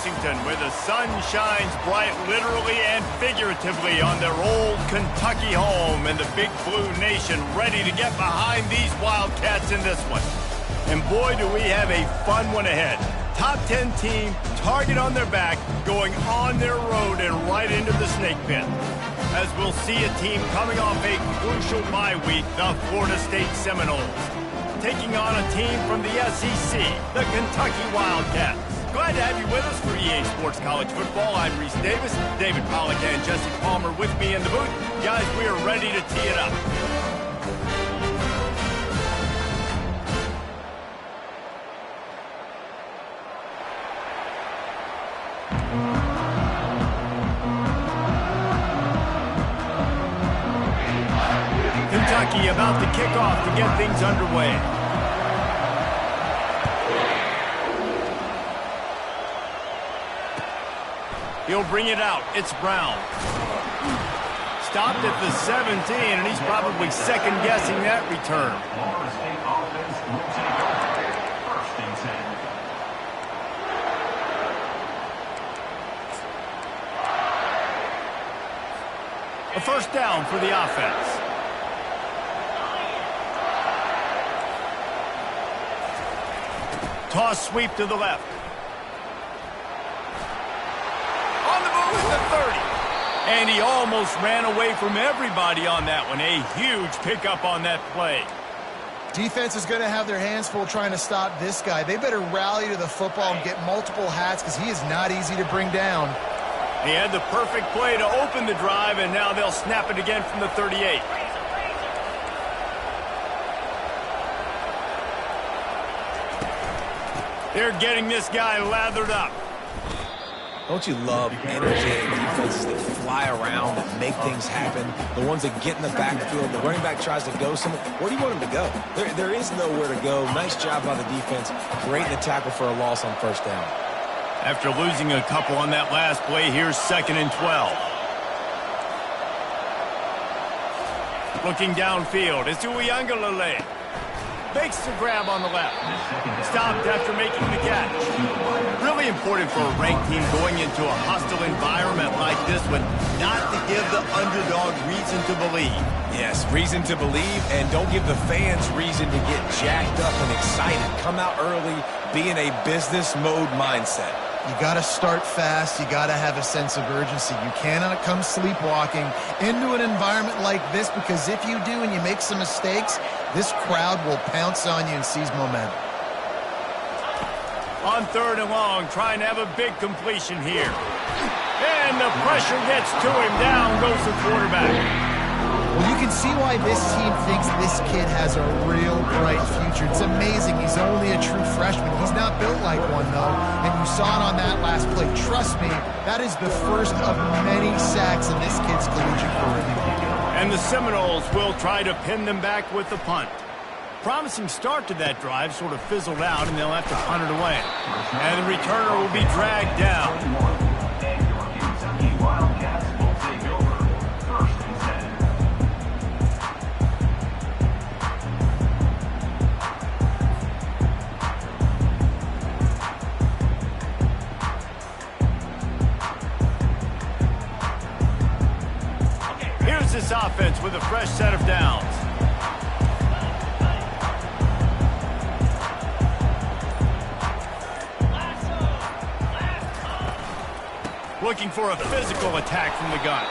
Washington, where the sun shines bright literally and figuratively on their old Kentucky home, and the Big Blue Nation ready to get behind these Wildcats in this one. And boy, do we have a fun one ahead. Top 10 team, target on their back, going on their road and right into the snake pit. As we'll see a team coming off a crucial bye week, the Florida State Seminoles, taking on a team from the SEC, the Kentucky Wildcats. Glad to have you with us for EA Sports College Football. I'm Reese Davis, David Pollack and Jesse Palmer with me in the booth. Guys, we are ready to tee it up. Kentucky about to kick off to get things underway. He'll bring it out. It's Brown. Stopped at the 17, and he's probably second-guessing that return. A first down for the offense. Toss sweep to the left. On the move at the 30. And he almost ran away from everybody on that one. A huge pickup on that play. Defense is going to have their hands full trying to stop this guy. They better rally to the football and get multiple hats because he is not easy to bring down. He had the perfect play to open the drive, and now they'll snap it again from the 38. They're getting this guy lathered up. Don't you love energetic defenses that fly around and make things happen? The ones that get in the backfield, the running back tries to go somewhere. Where do you want him to go? There is nowhere to go. Nice job by the defense. Creating the tackle for a loss on first down. After losing a couple on that last play, here's 2nd and 12. Looking downfield, it's Uiagalelei. Makes the grab on the left. Stopped after making the catch. Really important for a ranked team going into a hostile environment like this one, not to give the underdog reason to believe. Yes, reason to believe, and don't give the fans reason to get jacked up and excited. Come out early, be in a business mode mindset. You got to start fast. You got to have a sense of urgency. You cannot come sleepwalking into an environment like this, because if you do and you make some mistakes, this crowd will pounce on you and seize momentum. On 3rd and long, trying to have a big completion here. And the pressure gets to him. Down goes the quarterback. Well, you can see why this team thinks this kid has a real bright future. It's amazing. He's only a true freshman. He's not built like one, though. And you saw it on that last play. Trust me, that is the first of many sacks in this kid's collegiate career. And the Seminoles will try to pin them back with the punt. Promising start to that drive, sort of fizzled out, and they'll have to punt it away. And the returner will be dragged down. Here's this offense with a fresh set of downs. Looking for a physical attack from the gun.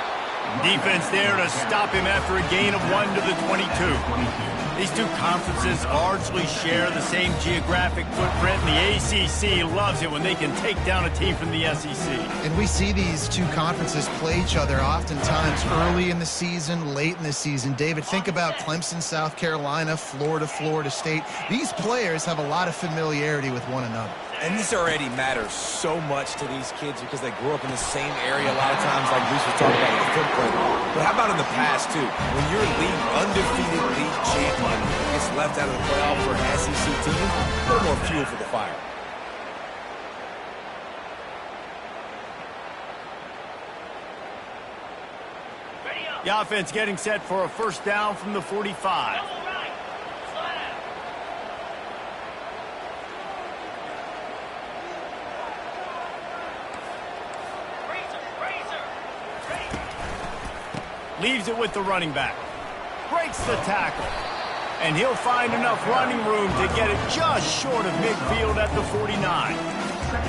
Defense there to stop him after a gain of 1 to the 22. These two conferences largely share the same geographic footprint, and the ACC loves it when they can take down a team from the SEC. And we see these two conferences play each other oftentimes early in the season, late in the season. David, think about Clemson, South Carolina, Florida, Florida State. These players have a lot of familiarity with one another. And this already matters so much to these kids because they grew up in the same area a lot of times, like Reese was talking about in the footprint. But how about in the past, too? When your undefeated league champion gets left out of the playoff for an SEC team, a little more fuel for the fire. The offense getting set for a first down from the 45. Leaves it with the running back. Breaks the tackle. And he'll find enough running room to get it just short of midfield at the 49.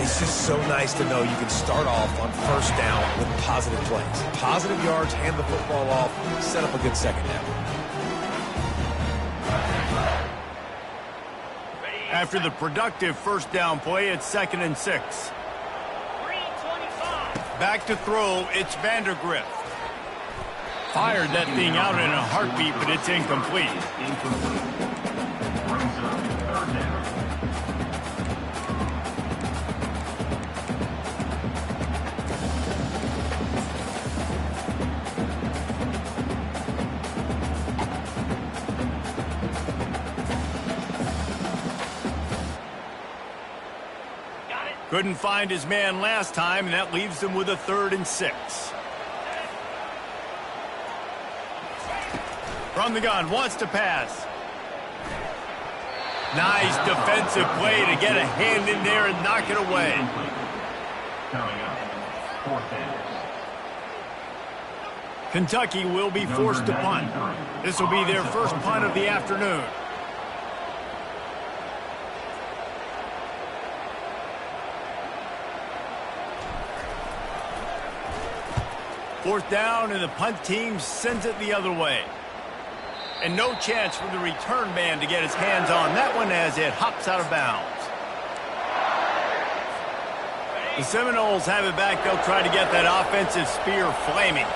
It's just so nice to know you can start off on first down with positive plays. Positive yards, hand the football off, set up a good second down. After the productive first down play, it's 2nd and 6. Back to throw, it's Vandergrift. Fired that thing out in a heartbeat, but it's incomplete. Couldn't find his man last time, and that leaves him with a 3rd and 6. From the gun, wants to pass. Nice defensive play to get a hand in there and knock it away. Kentucky will be forced to punt. This will be their first punt of the afternoon. Fourth down, and the punt team sends it the other way. And no chance for the return man to get his hands on that one as it hops out of bounds. The Seminoles have it back. They'll try to get that offensive spear flaming.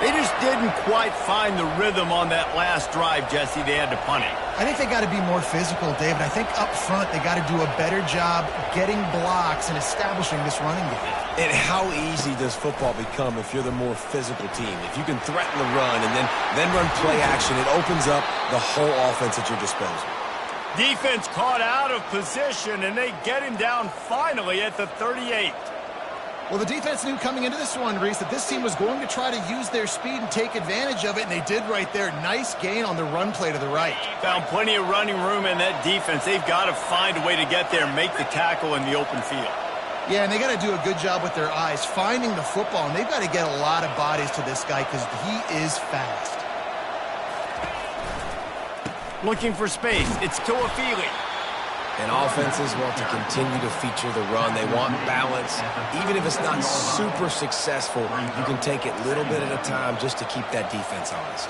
They just didn't quite find the rhythm on that last drive, Jesse. They had to punt it. I think they got to be more physical, David. I think up front they got to do a better job getting blocks and establishing this running game. And how easy does football become if you're the more physical team? If you can threaten the run and then run play action, it opens up the whole offense at your disposal. Defense caught out of position, and they get him down finally at the 38. Well, the defense knew coming into this one, Reese, that this team was going to try to use their speed and take advantage of it, and they did right there. Nice gain on the run play to the right. Found plenty of running room in that defense. They've got to find a way to get there and make the tackle in the open field. Yeah, and they got to do a good job with their eyes, finding the football, and they've got to get a lot of bodies to this guy because he is fast. Looking for space. It's Toafili. And offenses want to continue to feature the run. They want balance. Even if it's not super successful, you can take it little bit at a time just to keep that defense honest.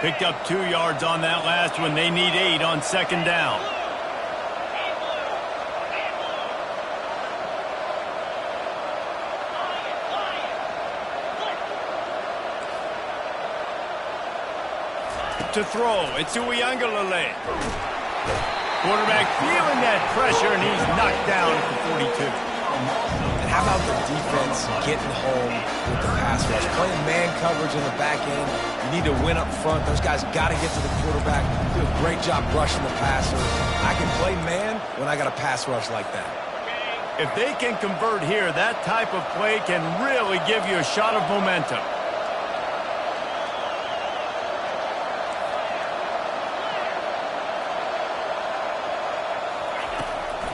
Picked up 2 yards on that last one. They need 8 on 2nd down. To throw, it's Uiagalelei. Quarterback feeling that pressure, and he's knocked down at the 42. And how about the defense getting home with the pass rush? Playing man coverage in the back end. You need to win up front. Those guys got to get to the quarterback. Do a great job rushing the passer. I can play man when I got a pass rush like that. If they can convert here, that type of play can really give you a shot of momentum.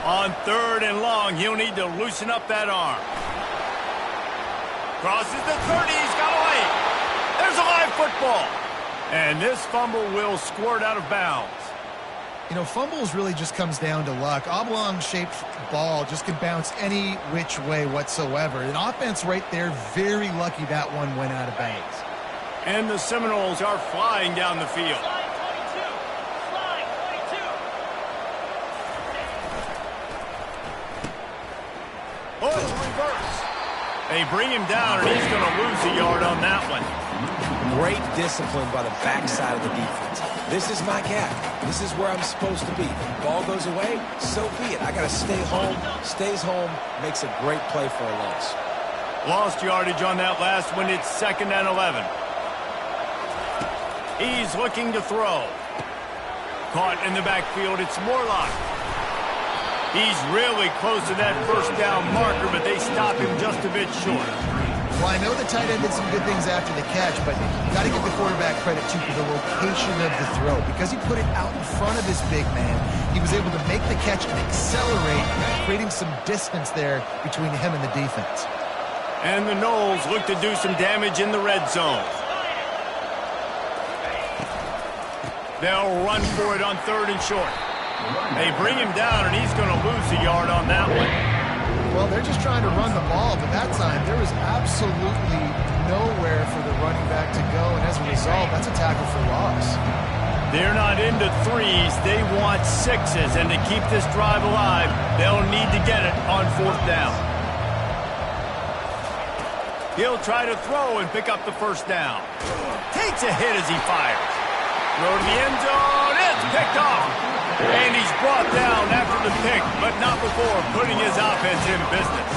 On 3rd and long, he'll need to loosen up that arm. Crosses the 30, he's got away. There's a live football. And this fumble will squirt out of bounds. You know, fumbles really just comes down to luck. Oblong-shaped ball just can bounce any which way whatsoever. An offense right there, very lucky that one went out of bounds. And the Seminoles are flying down the field. Oh, it's a reverse. They bring him down, and he's going to lose a yard on that one. Great discipline by the backside of the defense. This is my gap. This is where I'm supposed to be. Ball goes away, so be it. I got to stay home. Stays home, makes a great play for a loss. Lost yardage on that last one. It's 2nd and 11. He's looking to throw. Caught in the backfield. It's Morlock. He's really close to that first down marker, but they stop him just a bit short. Well, I know the tight end did some good things after the catch, but you got to give the quarterback credit, too, for the location of the throw. Because he put it out in front of his big man, he was able to make the catch and accelerate, creating some distance there between him and the defense. And the Noles look to do some damage in the red zone. They'll run for it on 3rd and short. They bring him down, and he's going to lose a yard on that one. Well, they're just trying to run the ball, but that time there was absolutely nowhere for the running back to go, and as a result, that's a tackle for loss. They're not into 3s. They want 6s, and to keep this drive alive, they'll need to get it on 4th down. He'll try to throw and pick up the 1st down. Takes a hit as he fires. Throw to the end zone. It's picked off. And he's brought down after the pick, but not before putting his offense in business.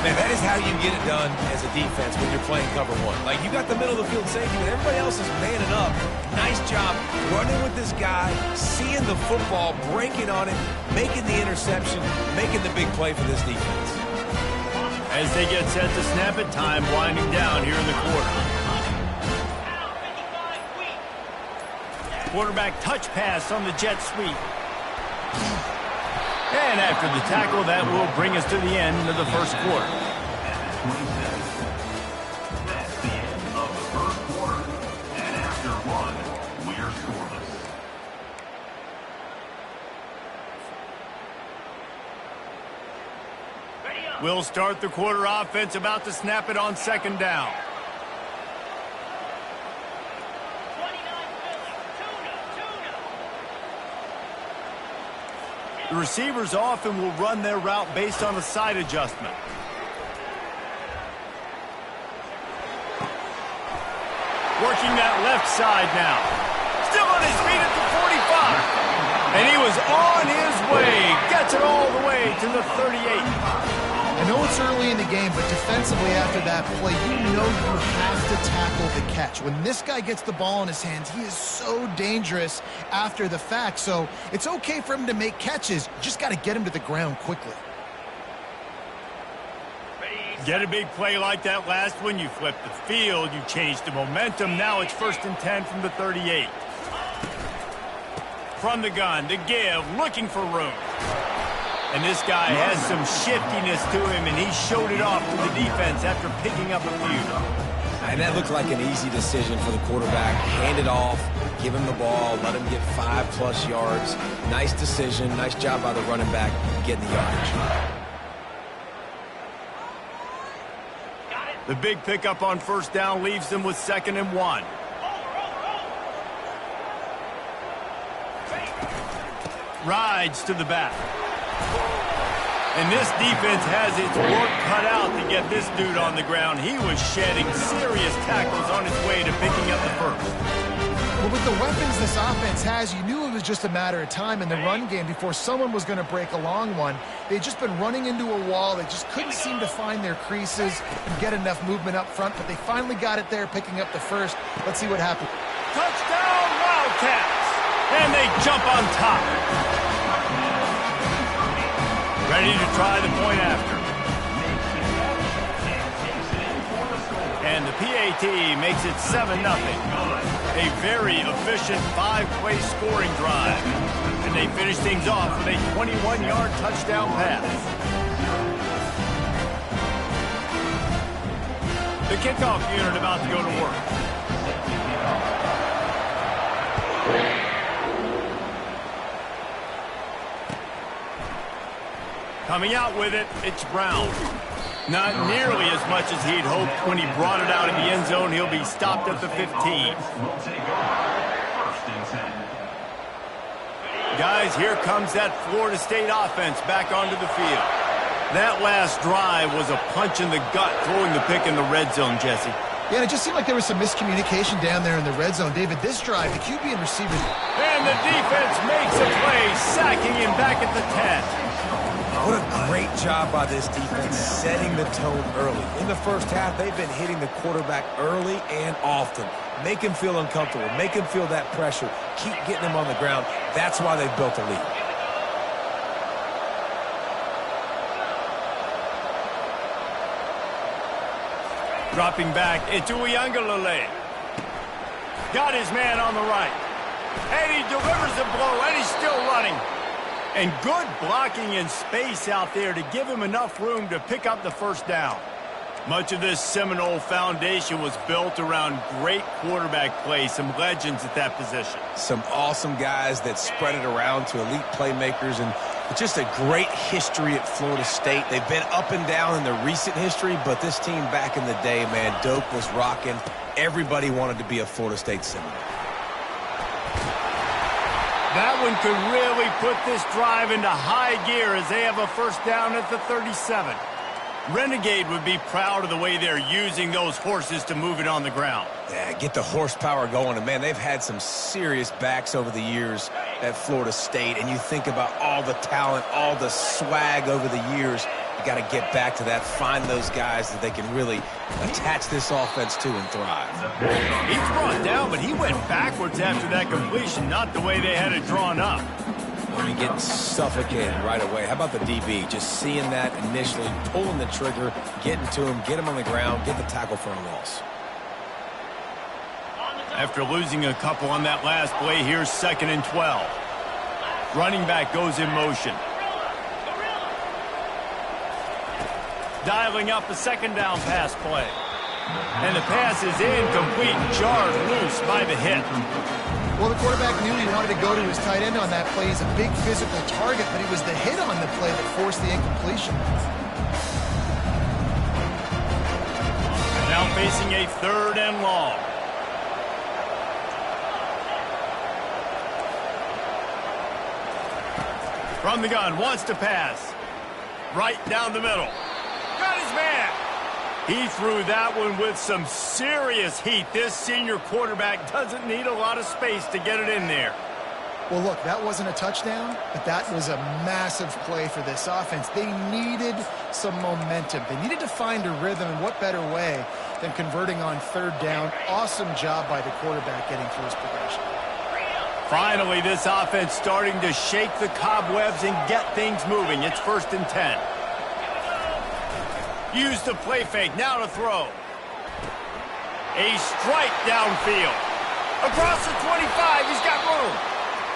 Man, that is how you get it done as a defense when you're playing cover 1. Like, you got the middle of the field safety, but everybody else is manning up. Nice job running with this guy, seeing the football, breaking on it, making the interception, making the big play for this defense. As they get set to snap it, time winding down here in the quarter. Quarterback touch pass on the jet sweep. And after the tackle, that will bring us to the end of the 1st quarter. That's the end of the 1st quarter. And after 1, we're scoreless. We'll start the quarter offense, about to snap it on 2nd down. The receivers often will run their route based on a side adjustment. Working that left side now. Still on his feet at the 45. And he was on his way. Gets it all the way to the 38. I know it's early in the game, but defensively after that play, you know you have to tackle the catch. When this guy gets the ball in his hands, he is so dangerous after the fact. So it's okay for him to make catches. You just got to get him to the ground quickly. Get a big play like that last one, you flip the field, you change the momentum. Now it's 1st and 10 from the 38. From the gun, to give, looking for room. And this guy has some shiftiness to him, and he showed it off to the defense after picking up a few. And that looked like an easy decision for the quarterback. Hand it off, give him the ball, let him get 5+ yards. Nice decision, nice job by the running back getting the yardage. The big pickup on 1st down leaves them with 2nd and 1. Rides to the back. And this defense has its work cut out to get this dude on the ground. He was shedding serious tackles on his way to picking up the 1st. Well, with the weapons this offense has, you knew it was just a matter of time in the run game before someone was going to break a long one. They'd just been running into a wall. They just couldn't seem to find their creases and get enough movement up front, but they finally got it there, picking up the 1st. Let's see what happens. Touchdown, Wildcats! And they jump on top. Ready to try the point after. And the PAT makes it 7-0. A very efficient 5-play scoring drive. And they finish things off with a 21-yard touchdown pass. The kickoff unit about to go to work. Coming out with it, it's Brown. Not nearly as much as he'd hoped when he brought it out in the end zone. He'll be stopped at the 15. Guys, here comes that Florida State offense back onto the field. That last drive was a punch in the gut, throwing the pick in the red zone, Jesse. Yeah, and it just seemed like there was some miscommunication down there in the red zone. David, this drive, the QB and receivers. And the defense makes a play, sacking him back at the 10. What a great job by this defense setting the tone early. In the first half, they've been hitting the quarterback early and often. Make him feel uncomfortable. Make him feel that pressure. Keep getting him on the ground. That's why they've built a lead. Dropping back, it's Uiagalelei. Got his man on the right. And he delivers the blow, and he's still running. And good blocking in space out there to give him enough room to pick up the first down. Much of this Seminole foundation was built around great quarterback play, some legends at that position. Some awesome guys that spread it around to elite playmakers, and just a great history at Florida State. They've been up and down in the recent history, but this team back in the day, man, Doak was rocking. Everybody wanted to be a Florida State Seminole. That one could really put this drive into high gear as they have a first down at the 37. Renegade would be proud of the way they're using those horses to move it on the ground. Yeah, get the horsepower going. And, man, they've had some serious backs over the years at Florida State. And you think about all the talent, all the swag over the years. You got to get back to that, find those guys that they can really attach this offense to and thrive. He's brought down, but he went backwards after that completion, not the way they had it drawn up. You're getting suffocated right away. How about the DB? Just seeing that initially, pulling the trigger, getting to him, get him on the ground, get the tackle for a loss. After losing a couple on that last play, here's 2nd and 12. Running back goes in motion. Dialing up a second down pass play. And the pass is incomplete, jarred loose by the hit. Well, the quarterback knew he wanted to go to his tight end on that play. He's a big physical target, but it was the hit on the play that forced the incompletion. Now facing a 3rd and long. From the gun, wants to pass. Right down the middle. Got his man. He threw that one with some serious heat. This senior quarterback doesn't need a lot of space to get it in there. Well, look, that wasn't a touchdown, but that was a massive play for this offense. They needed some momentum. They needed to find a rhythm, and what better way than converting on 3rd down. Awesome job by the quarterback getting through his progression. Finally, this offense starting to shake the cobwebs and get things moving. It's 1st and 10. Use the play fake, now to throw. A strike downfield. Across the 25, he's got room.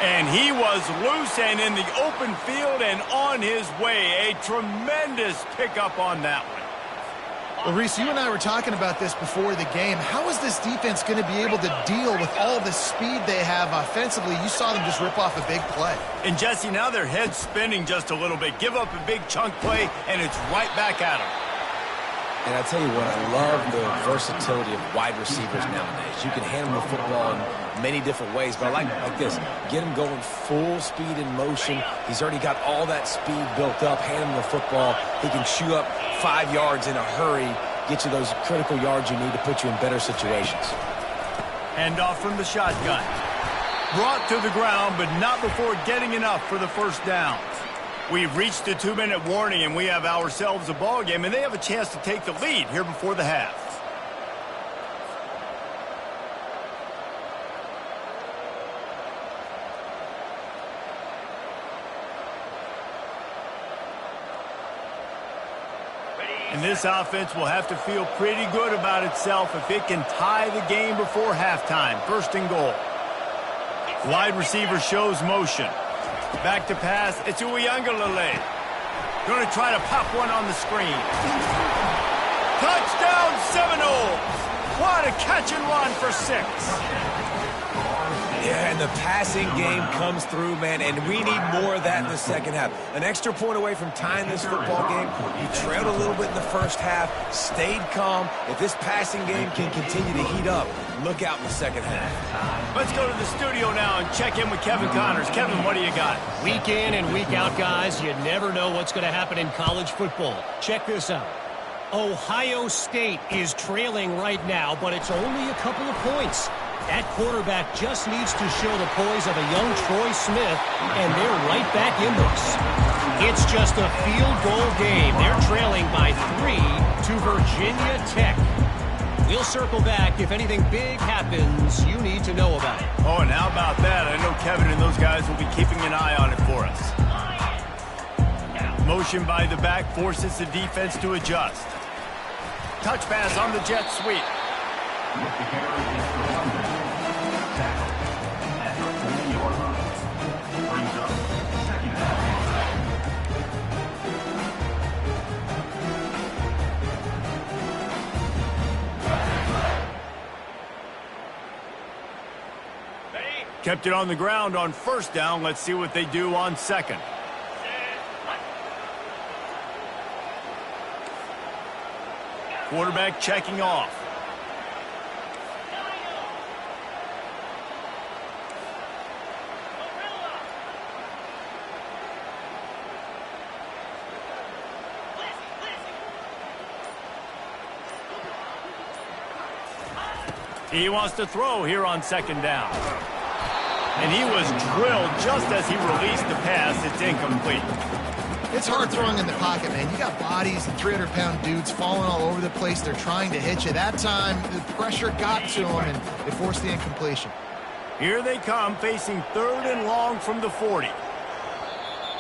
And he was loose and in the open field and on his way. A tremendous pickup on that one. Well, Reese, you and I were talking about this before the game. How is this defense going to be able to deal with all the speed they have offensively? You saw them just rip off a big play. And, Jesse, now their head's spinning just a little bit. Give up a big chunk play, and it's right back at them. And I tell you what, I love the versatility of wide receivers nowadays. You can hand them the football in many different ways, but I like this. Get him going full speed in motion. He's already got all that speed built up. Hand him the football. He can shoot up 5 yards in a hurry, get you those critical yards you need to put you in better situations. Hand off from the shotgun. Brought to the ground, but not before getting enough for the first down. We've reached the 2-minute warning, and we have ourselves a ball game, and they have a chance to take the lead here before the half. And this offense will have to feel pretty good about itself if it can tie the game before halftime. 1st and goal. Wide receiver shows motion. Back to pass, it's Uiagalelei. Going to try to pop one on the screen. Touchdown Seminoles! What a catch and run for 6. Yeah, and the passing game comes through, man, and we need more of that in the second half. An extra point away from tying this football game. You trailed a little bit in the first half, stayed calm. If this passing game can continue to heat up, look out in the second half. Let's go to the studio now and check in with Kevin Connors. Kevin, what do you got? Week in and week out, guys, you never know what's going to happen in college football. Check this out. Ohio State is trailing right now, but it's only a couple of points. That quarterback just needs to show the poise of a young Troy Smith, and they're right back in this. It's just a field goal game. They're trailing by 3 to Virginia Tech. We'll circle back. If anything big happens, you need to know about it. Oh, and how about that? I know Kevin and those guys will be keeping an eye on it for us. Motion by the back forces the defense to adjust. Touch pass on the jet sweep. With the carry is Columbus. Tackle at the 40-yard line. Brings up second down. Kept it on the ground on first down. Let's see what they do on second. Quarterback checking off. He wants to throw here on second down. And he was drilled just as he released the pass. It's incomplete. It's hard throwing in the pocket, man. You got bodies and 300-pound dudes falling all over the place. They're trying to hit you. That time, the pressure got to them, and they forced the incompletion. Here they come, facing third and long from the 40.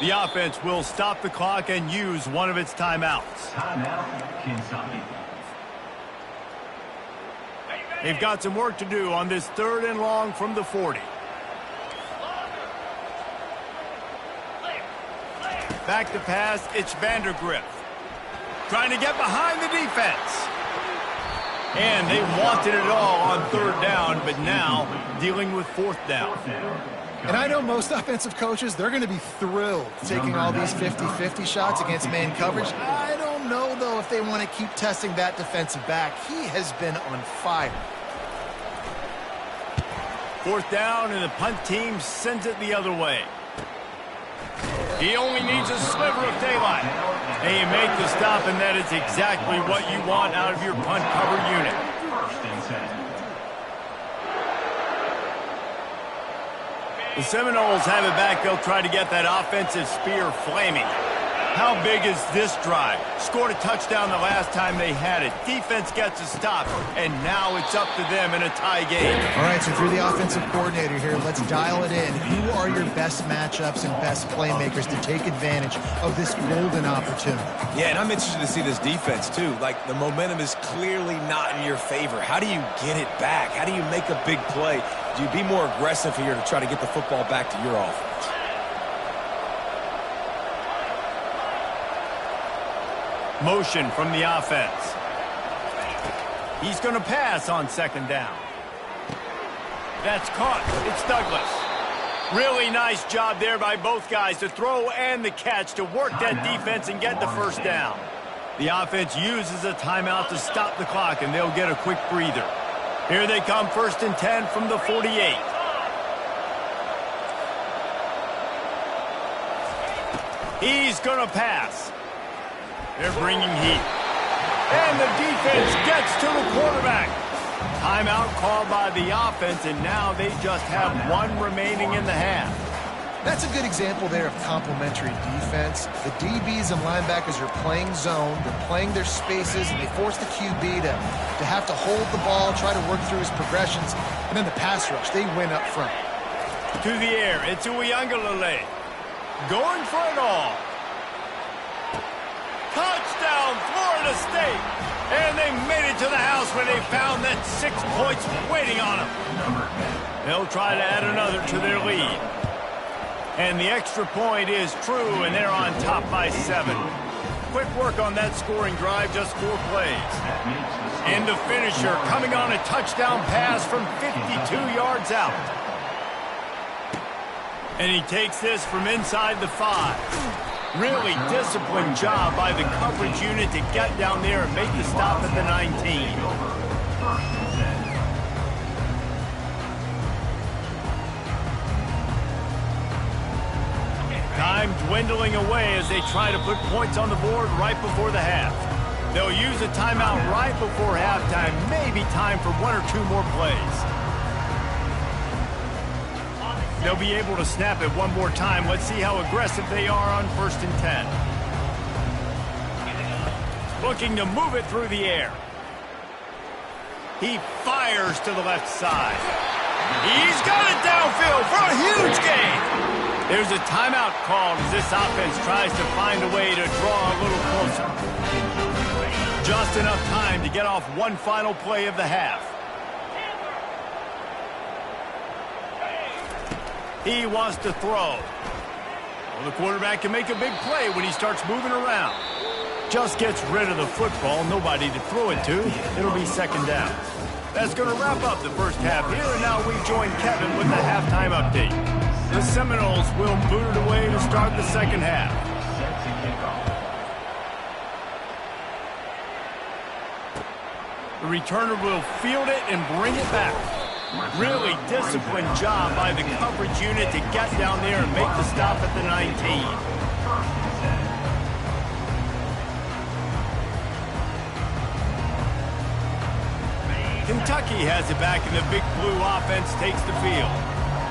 The offense will stop the clock and use one of its timeouts. Timeout, Kentucky. They've got some work to do on this third and long from the 40. Back to pass, it's Vandergrift. Trying to get behind the defense. And they wanted it all on third down, but now dealing with fourth down. And I know most offensive coaches, they're going to be thrilled taking all these 50-50 shots against man coverage. I don't know, though, if they want to keep testing that defensive back. He has been on fire. Fourth down, and the punt team sends it the other way. He only needs a sliver of daylight. And you make the stop, and that is exactly what you want out of your punt cover unit. First and 10. The Seminoles have it back. They'll try to get that offensive spear flaming. How big is this drive? Scored a touchdown the last time they had it. Defense gets a stop, and now it's up to them in a tie game. All right, so through the offensive coordinator here, let's dial it in. Who are your best matchups and best playmakers to take advantage of this golden opportunity? Yeah, and I'm interested to see this defense, too. Like, the momentum is clearly not in your favor. How do you get it back? How do you make a big play? Do you be more aggressive here to try to get the football back to your offense? Motion from the offense. He's going to pass on second down. That's caught. It's Douglas. Really nice job there by both guys to throw and the catch to work that defense and get the first down. The offense uses a timeout to stop the clock, and they'll get a quick breather. Here they come, first and 10 from the 48. He's going to pass. They're bringing heat. And the defense gets to the quarterback. Timeout called by the offense, and now they just have one remaining in the half. That's a good example there of complementary defense. The DBs and linebackers are playing zone, they're playing their spaces, and they force the QB to have to hold the ball, try to work through his progressions, and then the pass rush, they win up front. To the air, it's Uiagalelei. Going for it all. Touchdown, Florida State! And they made it to the house where they found that 6 points waiting on them. They'll try to add another to their lead. And the extra point is true, and they're on top by 7. Quick work on that scoring drive, just 4 plays. And the finisher coming on a touchdown pass from 52 yards out. And he takes this from inside the 5. Really disciplined job by the coverage unit to get down there and make the stop at the 19. Time dwindling away as they try to put points on the board right before the half. They'll use a timeout right before halftime, maybe time for 1 or 2 more plays. They'll be able to snap it one more time. Let's see how aggressive they are on first and 10. Looking to move it through the air. He fires to the left side. He's got it downfield for a huge gain. There's a timeout called as this offense tries to find a way to draw a little closer. Just enough time to get off one final play of the half. He wants to throw. Well, the quarterback can make a big play when he starts moving around. Just gets rid of the football, nobody to throw it to. It'll be second down. That's going to wrap up the first half here, and now we join Kevin with the halftime update. The Seminoles will boot it away to start the second half. The returner will field it and bring it back. Really disciplined job by the coverage unit to get down there and make the stop at the 19. Kentucky has it back, and the Big Blue offense takes the field.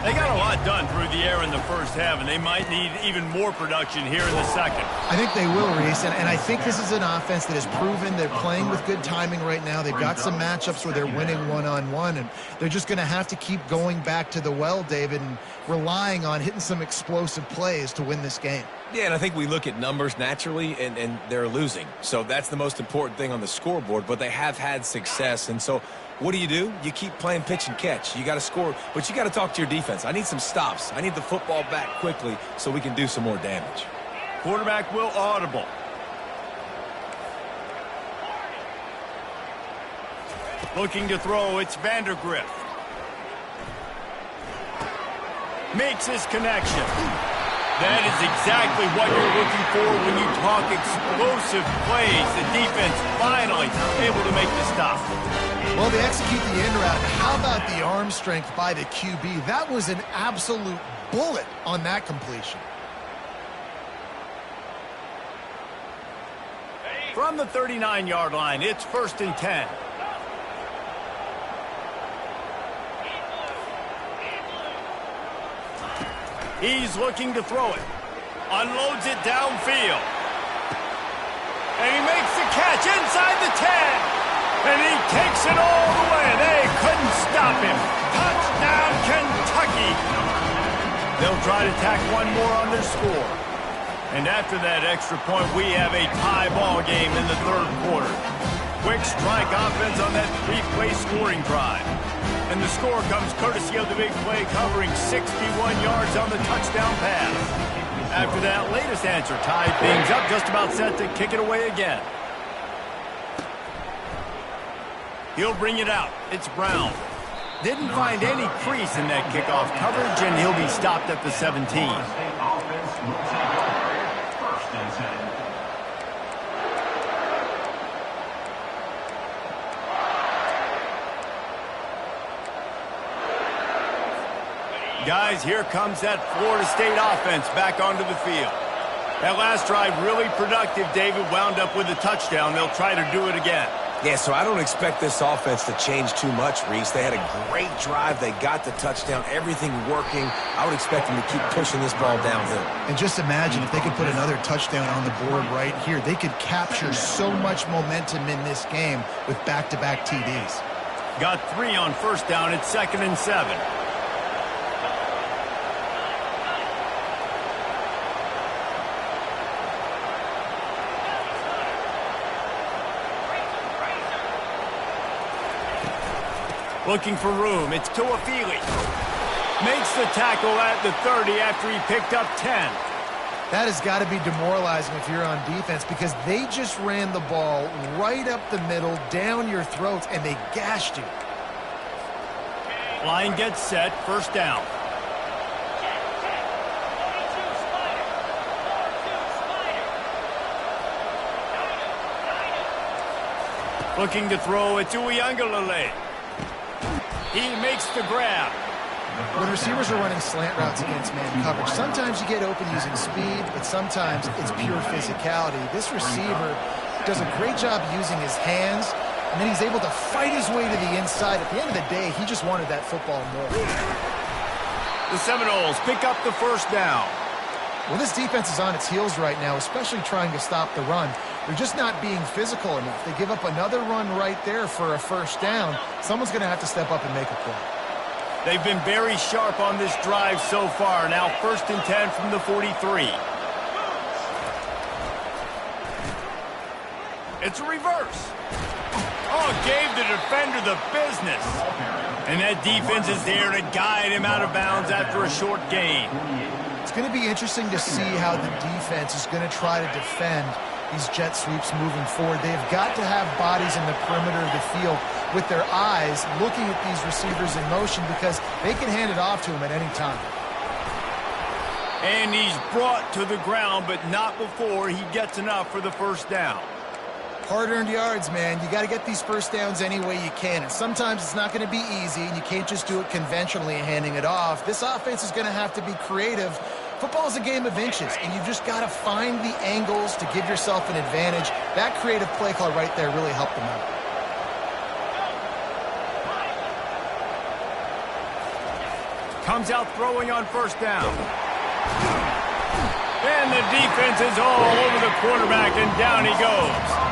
They got a lot done through the air in the first half, and they might need even more production here in the second. I think they will, Reese, and I think this is an offense that has proven they're playing with good timing right now. They've got some matchups where they're winning one-on-one, and they're just going to have to keep going back to the well, David, and relying on hitting some explosive plays to win this game. Yeah, and I think we look at numbers naturally, and they're losing. So that's the most important thing on the scoreboard, but they have had success. And so what do? You keep playing pitch and catch. You got to score, but you got to talk to your defense. I need some stops. I need the football back quickly so we can do some more damage. Quarterback will audible. Looking to throw, it's Vandergrift. Makes his connection. That is exactly what you're looking for when you talk explosive plays. The defense finally able to make the stop. Well, they execute the end route. How about the arm strength by the QB? That was an absolute bullet on that completion. From the 39-yard line, it's 1st and 10. He's looking to throw it. Unloads it downfield. And he makes the catch inside the 10. And he takes it all the way. They couldn't stop him. Touchdown, Kentucky. They'll try to tack one more on their score. And after that extra point, we have a tie ball game in the third quarter. Quick strike offense on that three-play scoring drive. And the score comes courtesy of the big play covering 61 yards on the touchdown pass. After that latest answer tied things up, just about set to kick it away again. He'll bring it out. It's Brown. Didn't find any crease in that kickoff coverage, and he'll be stopped at the 17. Guys, here comes that Florida State offense back onto the field. That last drive really productive. David wound up with a touchdown. They'll try to do it again. Yeah, so I don't expect this offense to change too much, Reese. They had a great drive. They got the touchdown. Everything working. I would expect them to keep pushing this ball downhill. And just imagine if they could put another touchdown on the board right here. They could capture so much momentum in this game with back-to-back TDs. Got 3 on first down. It's 2nd and 7. Looking for room. It's Tuafili. Makes the tackle at the 30 after he picked up 10. That has got to be demoralizing if you're on defense because they just ran the ball right up the middle, down your throats, and they gashed you. Line gets set. First down. Looking to throw. It's Uiagalelei. He makes the grab. When receivers are running slant routes against man coverage, sometimes you get open using speed, but sometimes it's pure physicality. This receiver does a great job using his hands, and then he's able to fight his way to the inside. At the end of the day, he just wanted that football more. The Seminoles pick up the first down. Well, this defense is on its heels right now, especially trying to stop the run. They're just not being physical enough. They give up another run right there for a first down. Someone's going to have to step up and make a play. They've been very sharp on this drive so far. Now 1st and 10 from the 43. It's a reverse. Oh, gave the defender the business. And that defense is there to guide him out of bounds after a short gain. It's going to be interesting to see how the defense is going to try to defend these jet sweeps moving forward. They've got to have bodies in the perimeter of the field with their eyes looking at these receivers in motion because they can hand it off to them at any time. And he's brought to the ground, but not before he gets enough for the first down. Hard-earned yards, man. You got to get these first downs any way you can. And sometimes it's not going to be easy, and you can't just do it conventionally handing it off. This offense is going to have to be creative. Football is a game of inches, and you've just got to find the angles to give yourself an advantage. That creative play call right there really helped them out. Comes out throwing on first down. And the defense is all over the quarterback, and down he goes.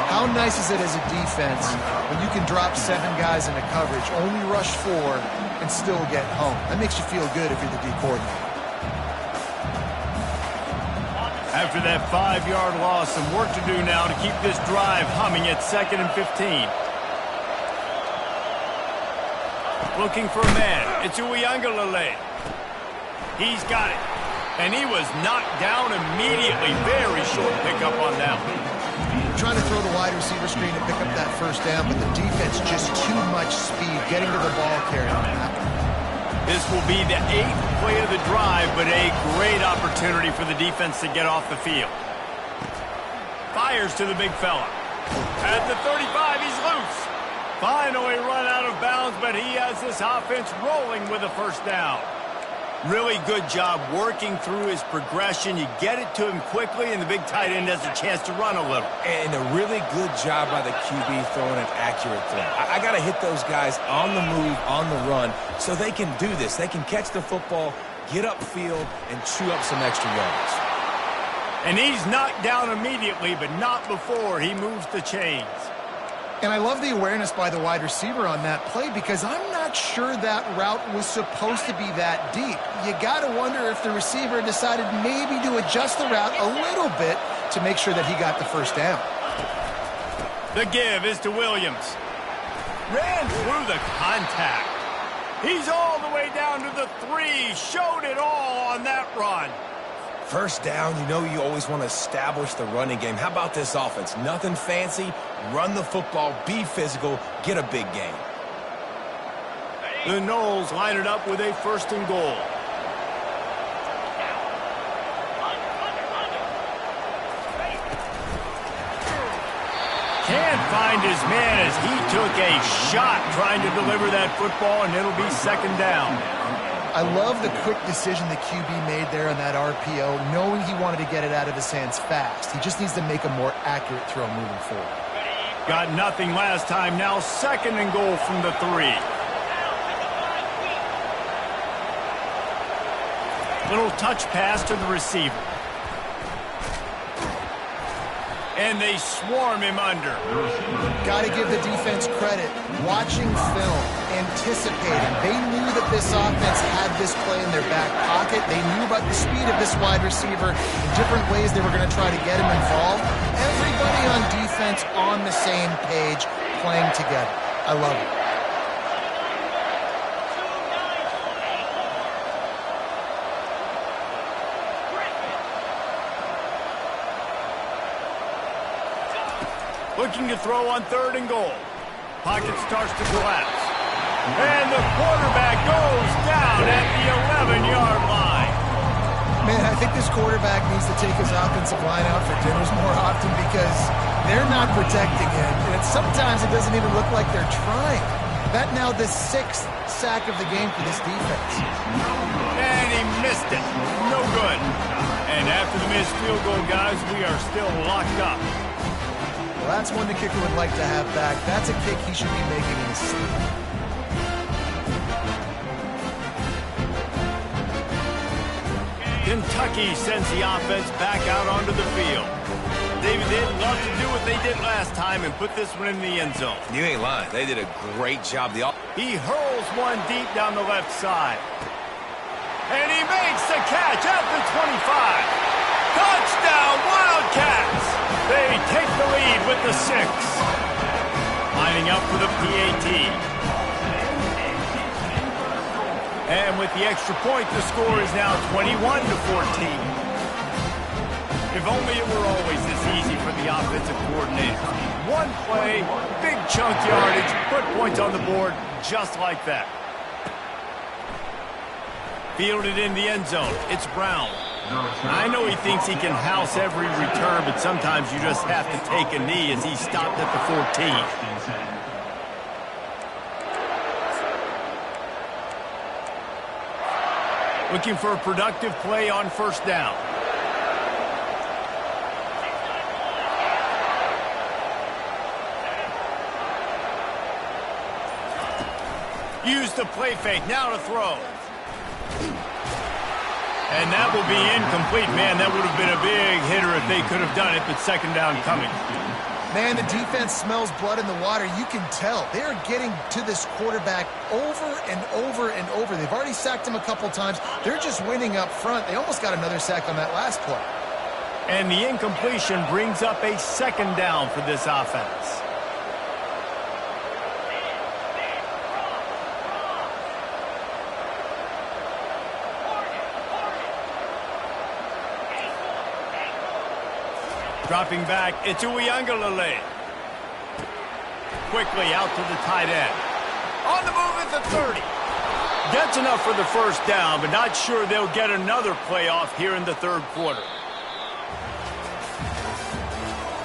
How nice is it as a defense when you can drop 7 guys into coverage, only rush 4, and still get home? That makes you feel good if you're the D coordinator. After that 5-yard loss, some work to do now to keep this drive humming at 2nd and 15. Looking for a man. It's Uiagalelei. He's got it. And he was knocked down immediately. Very short pickup on that one. Trying to throw the wide receiver screen to pick up that first down, but the defense just too much speed getting to the ball carrier on that one. This will be the 8th play of the drive, but a great opportunity for the defense to get off the field. Fires to the big fella. At the 35, he's loose. Finally run out of bounds, but he has this offense rolling with a first down. Really good job working through his progression. You get it to him quickly, and the big tight end has a chance to run a little. And a really good job by the QB throwing an accurate throw. I got to hit those guys on the move, on the run, so they can do this. They can catch the football, get upfield, and chew up some extra yards. And he's knocked down immediately, but not before he moves the chains. And I love the awareness by the wide receiver on that play because I'm not sure that route was supposed to be that deep. You got to wonder if the receiver decided maybe to adjust the route a little bit to make sure that he got the first down. The give is to Williams. Ran through the contact. He's all the way down to the 3. Showed it all on that run. First down, you know you always want to establish the running game. How about this offense? Nothing fancy. Run the football, be physical, get a big gain. The Noles line it up with a 1st and goal. Can't find his man as he took a shot trying to deliver that football, and it'll be 2nd down. I love the quick decision the QB made there on that RPO, knowing he wanted to get it out of his hands fast. He just needs to make a more accurate throw moving forward. Got nothing last time. Now 2nd and goal from the 3. Little touch pass to the receiver. And they swarm him under. Got to give the defense credit. Watching film, anticipating. They knew that this offense had this play in their back pocket. They knew about the speed of this wide receiver, the different ways they were going to try to get him involved. Everybody on defense on the same page, playing together. I love it. Looking to throw on 3rd and goal. Pocket starts to collapse. And the quarterback goes down at the 11-yard line. Man, I think this quarterback needs to take his offensive line out for dinners more often because they're not protecting him. And sometimes it doesn't even look like they're trying. That now the 6th sack of the game for this defense. And he missed it. No good. And after the missed field goal, guys, we are still locked up. Well, that's one the kicker would like to have back. That's a kick he should be making in his sleep. Kentucky sends the offense back out onto the field. David, they'd love to do what they did last time and put this one in the end zone. You ain't lying. They did a great job. He hurls one deep down the left side. And he makes the catch at the 25. Touchdown, Wildcats! They take the lead with with the 6. Lining up for the PAT. And with the extra point, the score is now 21-14. If only it were always this easy for the offensive coordinator. One play, big chunk yardage, put points on the board just like that. Fielded in the end zone. It's Brown. I know he thinks he can house every return, but sometimes you just have to take a knee as he stopped at the 14. Looking for a productive play on first down. Use the play fake. Now to throw. And that will be incomplete. Man, that would have been a big hitter if they could have done it, but second down coming. Man, the defense smells blood in the water. You can tell. They are getting to this quarterback over and over and over. They've already sacked him a couple times. They're just winning up front. They almost got another sack on that last play. And the incompletion brings up a second down for this offense. Dropping back, it's Uiagalelei. Quickly out to the tight end. On the move at the 30. Gets enough for the first down, but not sure they'll get another playoff here in the third quarter.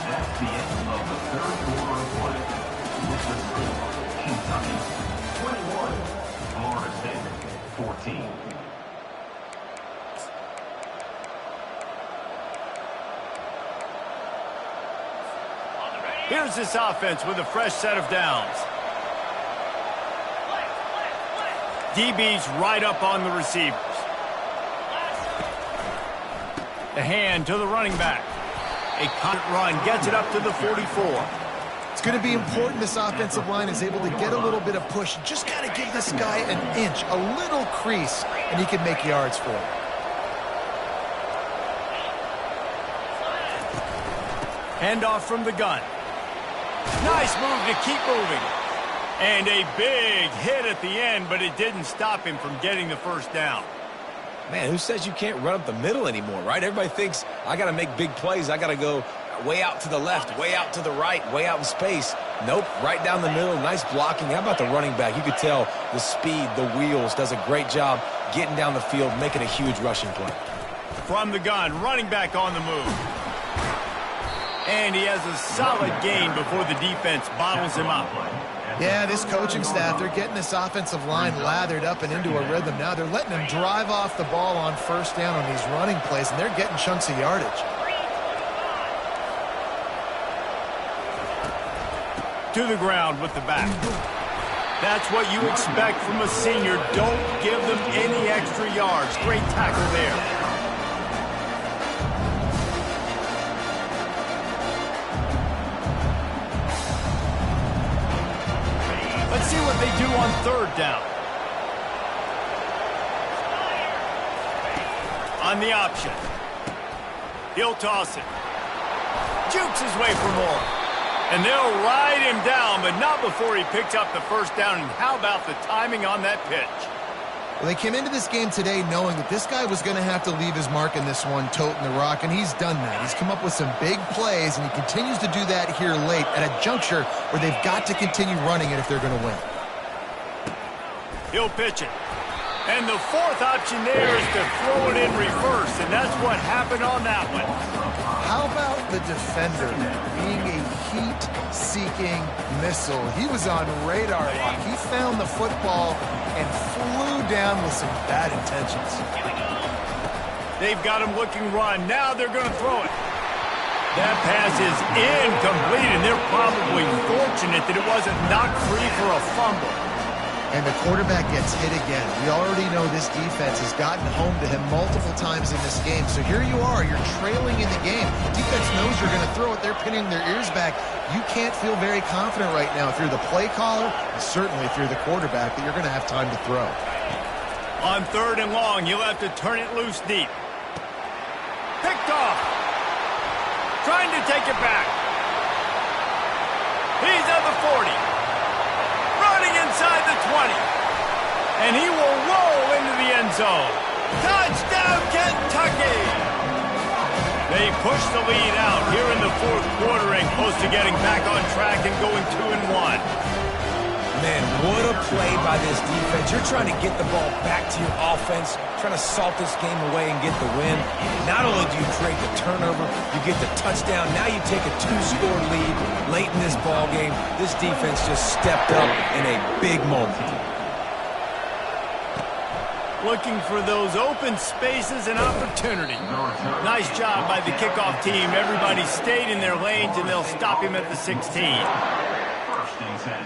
That's the end of the third quarter of play. With the score, Kentucky 21, Florida State 14. Here's this offense with a fresh set of downs. DB's right up on the receivers. The hand to the running back. A constant run gets it up to the 44. It's going to be important this offensive line is able to get a little bit of push. Just got to give this guy an inch, a little crease, and he can make yards for it. Handoff from the gun. Nice move to keep moving. And a big hit at the end, but it didn't stop him from getting the first down. Man, who says you can't run up the middle anymore, right? Everybody thinks I got to make big plays. I got to go way out to the left, way out to the right, way out in space. Nope, right down the middle. Nice blocking. How about the running back? You could tell the speed, the wheels, does a great job getting down the field, making a huge rushing play. From the gun, running back on the move. And he has a solid gain before the defense bottles him up. Yeah, this coaching staff, they're getting this offensive line lathered up and into a rhythm now. They're letting him drive off the ball on first down on these running plays, and they're getting chunks of yardage. To the ground with the back. That's what you expect from a senior. Don't give them any extra yards. Great tackle there. Let's see what they do on third down. On the option. He'll toss it. Jukes his way for more. And they'll ride him down, but not before he picks up the first down. And how about the timing on that pitch? Well, they came into this game today knowing that this guy was going to have to leave his mark in this one, toting the rock, and he's done that. He's come up with some big plays, and he continues to do that here late at a juncture where they've got to continue running it if they're going to win. He'll pitch it. And the fourth option there is to throw it in reverse, and that's what happened on that one. How about the defender being a heat-seeking missile? He was on radar lock. He found the football and flew down with some bad intentions. They've got him looking run. Now they're going to throw it. That pass is incomplete, and they're probably fortunate that it wasn't knocked free for a fumble. And the quarterback gets hit again. We already know this defense has gotten home to him multiple times in this game. So here you are. You're trailing in the game. Defense knows you're going to throw it. They're pinning their ears back. You can't feel very confident right now if you're the play caller, and certainly if you're the quarterback, that you're going to have time to throw. On third and long, you'll have to turn it loose deep. Picked off. Trying to take it back. He's at the 40. Running inside the 20. And he will roll into the end zone. Touchdown, Kentucky! They push the lead out here in the fourth quarter and close to getting back on track and going 2-1. Man, what a play by this defense. You're trying to get the ball back to your offense, trying to salt this game away and get the win. Not only do you create the turnover, you get the touchdown. Now you take a 2-score lead late in this ball game. This defense just stepped up in a big moment. Looking for those open spaces and opportunity. Nice job by the kickoff team. Everybody stayed in their lanes, and they'll stop him at the 16. First and 10.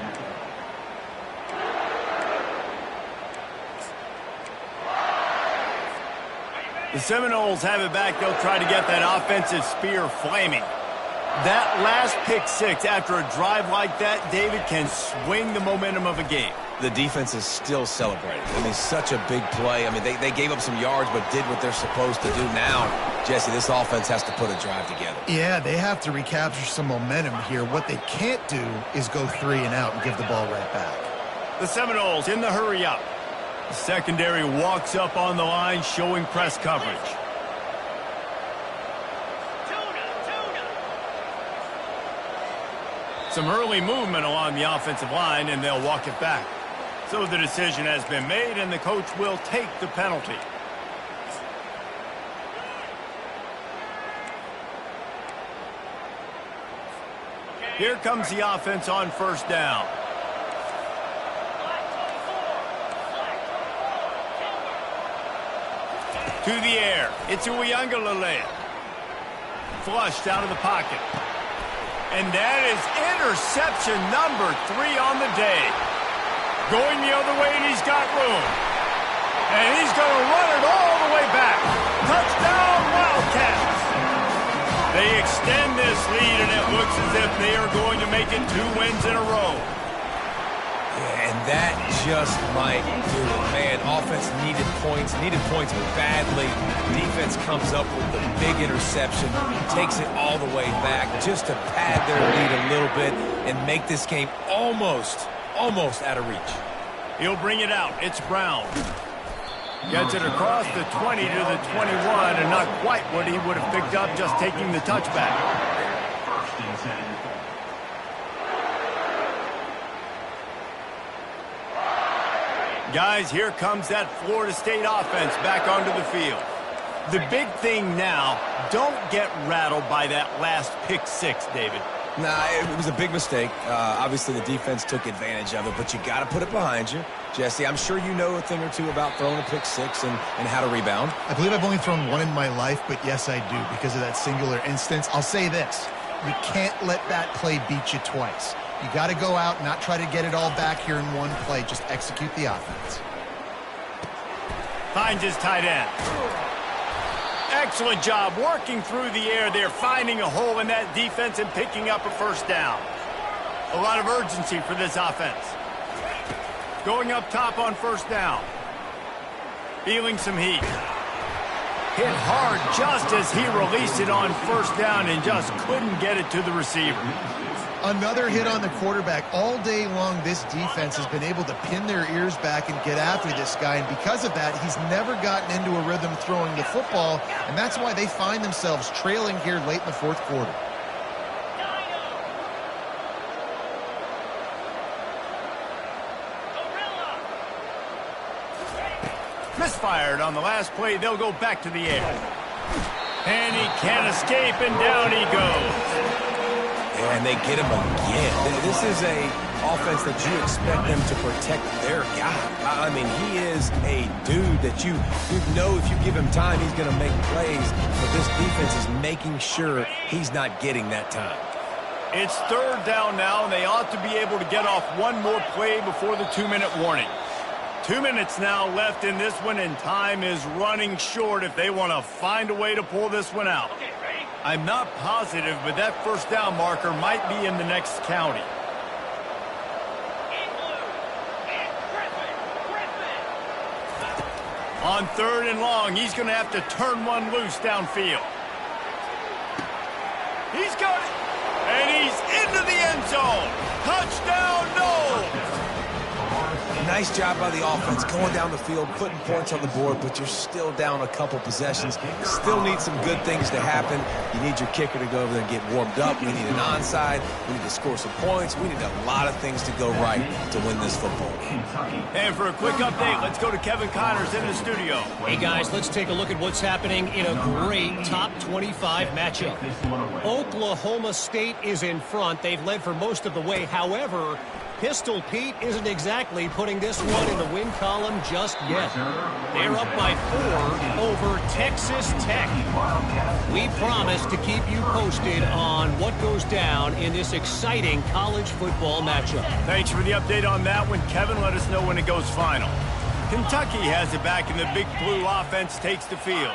The Seminoles have it back. They'll try to get that offensive spear flaming. That last pick six after a drive like that, David, can swing the momentum of a game. The defense is still celebrating. I mean, such a big play. I mean, they gave up some yards but did what they're supposed to do. Now, Jesse, this offense has to put a drive together. Yeah, they have to recapture some momentum here. What they can't do is go 3 and out and give the ball right back. The Seminoles in the hurry up. The secondary walks up on the line, showing press coverage. Some early movement along the offensive line, and they'll walk it back. So the decision has been made, and the coach will take the penalty. Here comes the offense on first down. To the air. It's Uiagalelei. Flushed out of the pocket. And that is interception number 3 on the day. Going the other way, and he's got room. And he's going to run it all the way back. Touchdown, Wildcats. They extend this lead, and it looks as if they are going to make it 2 wins in a row. Yeah, and that just might do it. Man, offense needed points badly. Defense comes up with the big interception, takes it all the way back just to pad their lead a little bit and make this game almost out of reach. He'll bring it out. It's Brown. Gets it across the 20 to the 21, and not quite what he would have picked up just taking the touchback. First and 10. Guys, here comes that Florida State offense back onto the field. The big thing now, don't get rattled by that last pick six, David. Nah, it was a big mistake. Obviously, the defense took advantage of it, but you got to put it behind you. Jesse, I'm sure you know a thing or two about throwing a pick six and how to rebound. I believe I've only thrown one in my life, but yes, I do because of that singular instance. I'll say this. You can't let that play beat you twice. You got to go out and not try to get it all back here in one play. Just execute the offense. Finds his tight end. Excellent job working through the air there, finding a hole in that defense and picking up a first down. A lot of urgency for this offense. Going up top on first down. Feeling some heat. Hit hard just as he released it on first down and just couldn't get it to the receiver. Another hit on the quarterback. All day long, this defense has been able to pin their ears back and get after this guy, and because of that, he's never gotten into a rhythm throwing the football, and that's why they find themselves trailing here late in the fourth quarter. Misfired on the last play. They'll go back to the air. And he can't escape, and down he goes. And they get him again. This is a offense that you expect them to protect their guy. I mean, he is a dude that you know if you give him time, he's going to make plays. But this defense is making sure he's not getting that time. It's third down now, and they ought to be able to get off one more play before the 2-minute warning. 2 minutes now left in this one, and time is running short if they want to find a way to pull this one out. I'm not positive, but that first down marker might be in the next county. On third and long, he's going to have to turn one loose downfield. He's got it. And he's into the end zone. Touchdown, Noles. Nice job by the offense going down the field, putting points on the board, but you're still down a couple possessions. Still need some good things to happen. You need your kicker to go over there and get warmed up. We need an onside. We need to score some points. We need a lot of things to go right to win this football. And for a quick update, let's go to Kevin Connors in the studio. Hey, guys, let's take a look at what's happening in a great top 25 matchup. Oklahoma State is in front. They've led for most of the way. However, Pistol Pete isn't exactly putting this one in the win column just yet. They're up by 4 over Texas Tech. We promise to keep you posted on what goes down in this exciting college football matchup. Thanks for the update on that one, Kevin. Let us know when it goes final. Kentucky has it back, and the Big Blue offense takes the field.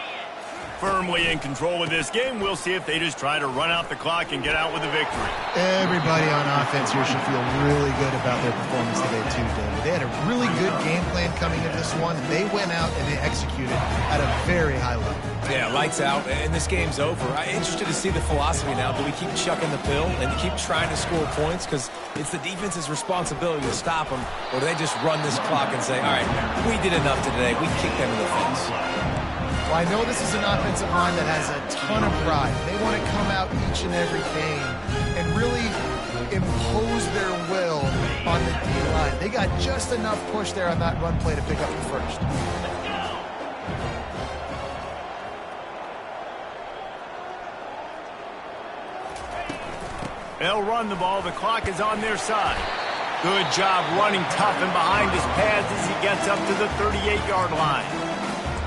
Firmly in control of this game. We'll see if they just try to run out the clock and get out with a victory. Everybody on offense here should feel really good about their performance today, too, David. They had a really good game plan coming into this one. They went out and they executed at a very high level. Yeah, lights out, and this game's over. I'm interested to see the philosophy now. Do we keep chucking the pill and keep trying to score points? Because it's the defense's responsibility to stop them, or do they just run this clock and say, all right, we did enough today. We kicked them in the face. Well, I know this is an offensive line that has a ton of pride. They want to come out each and every game and really impose their will on the D-line. They got just enough push there on that run play to pick up the first. They'll run the ball. The clock is on their side. Good job running tough and behind his pads as he gets up to the 38-yard line.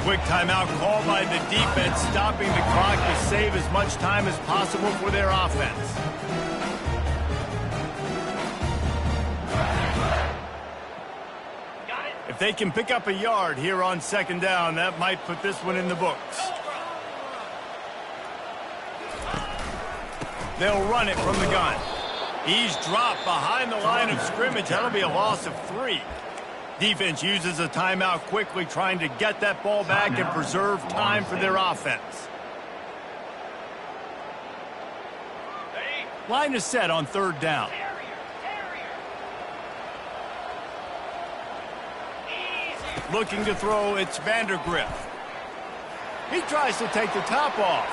Quick timeout called by the defense, stopping the clock to save as much time as possible for their offense. If they can pick up a yard here on second down, that might put this one in the books. They'll run it from the gun. He's dropped behind the line of scrimmage. That'll be a loss of 3. Defense uses a timeout quickly, trying to get that ball back and preserve time for their offense. Line is set on third down. Looking to throw, it's Vandergriff. He tries to take the top off.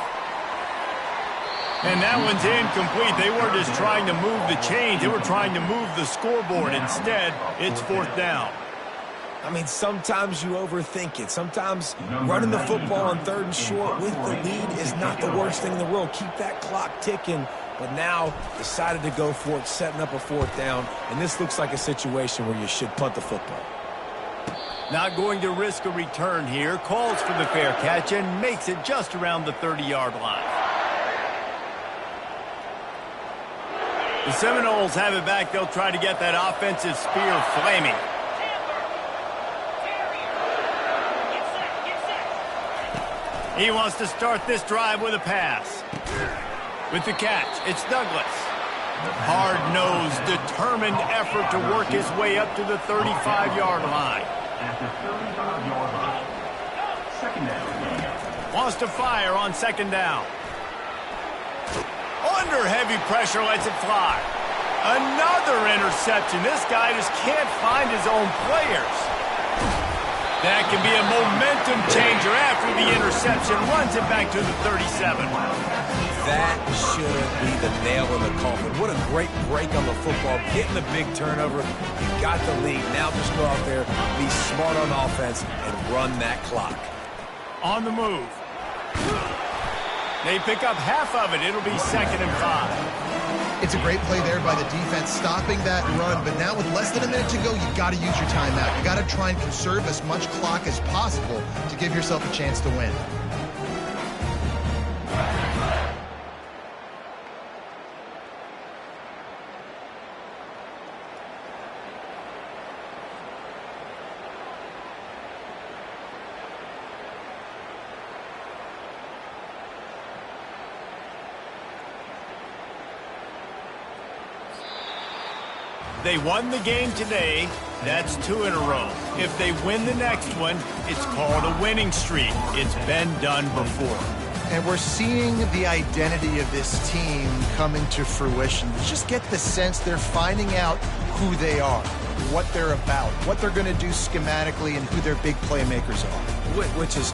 And that one's incomplete. They were just trying to move the chains. They were trying to move the scoreboard. Instead, it's fourth down. I mean, sometimes you overthink it. Sometimes running the football on third and short with the lead is not the worst thing in the world. Keep that clock ticking. But now decided to go for it, setting up a fourth down. And this looks like a situation where you should punt the football. Not going to risk a return here. Calls for the fair catch and makes it just around the 30-yard line. The Seminoles have it back. They'll try to get that offensive spear flaming. He wants to start this drive with a pass. With the catch, it's Douglas. Hard-nosed, determined effort to work his way up to the 35-yard line. At the 35-yard line. Second down. Wants to fire on second down. Under heavy pressure, lets it fly. Another interception. This guy just can't find his own players. That can be a momentum changer after the interception. Runs it back to the 37. That should be the nail in the coffin. What a great break on the football. Getting the big turnover. You got the lead. Now just go out there, be smart on offense, and run that clock. On the move. They pick up half of it. It'll be 2nd and 5. It's a great play there by the defense, stopping that run. But now with less than a minute to go, you've got to use your timeout. You've got to try and conserve as much clock as possible to give yourself a chance to win. They won the game today. That's 2 in a row. If they win the next one, it's called a winning streak. It's been done before. And we're seeing the identity of this team come into fruition. You just get the sense they're finding out who they are, what they're about, what they're going to do schematically, and who their big playmakers are. Which is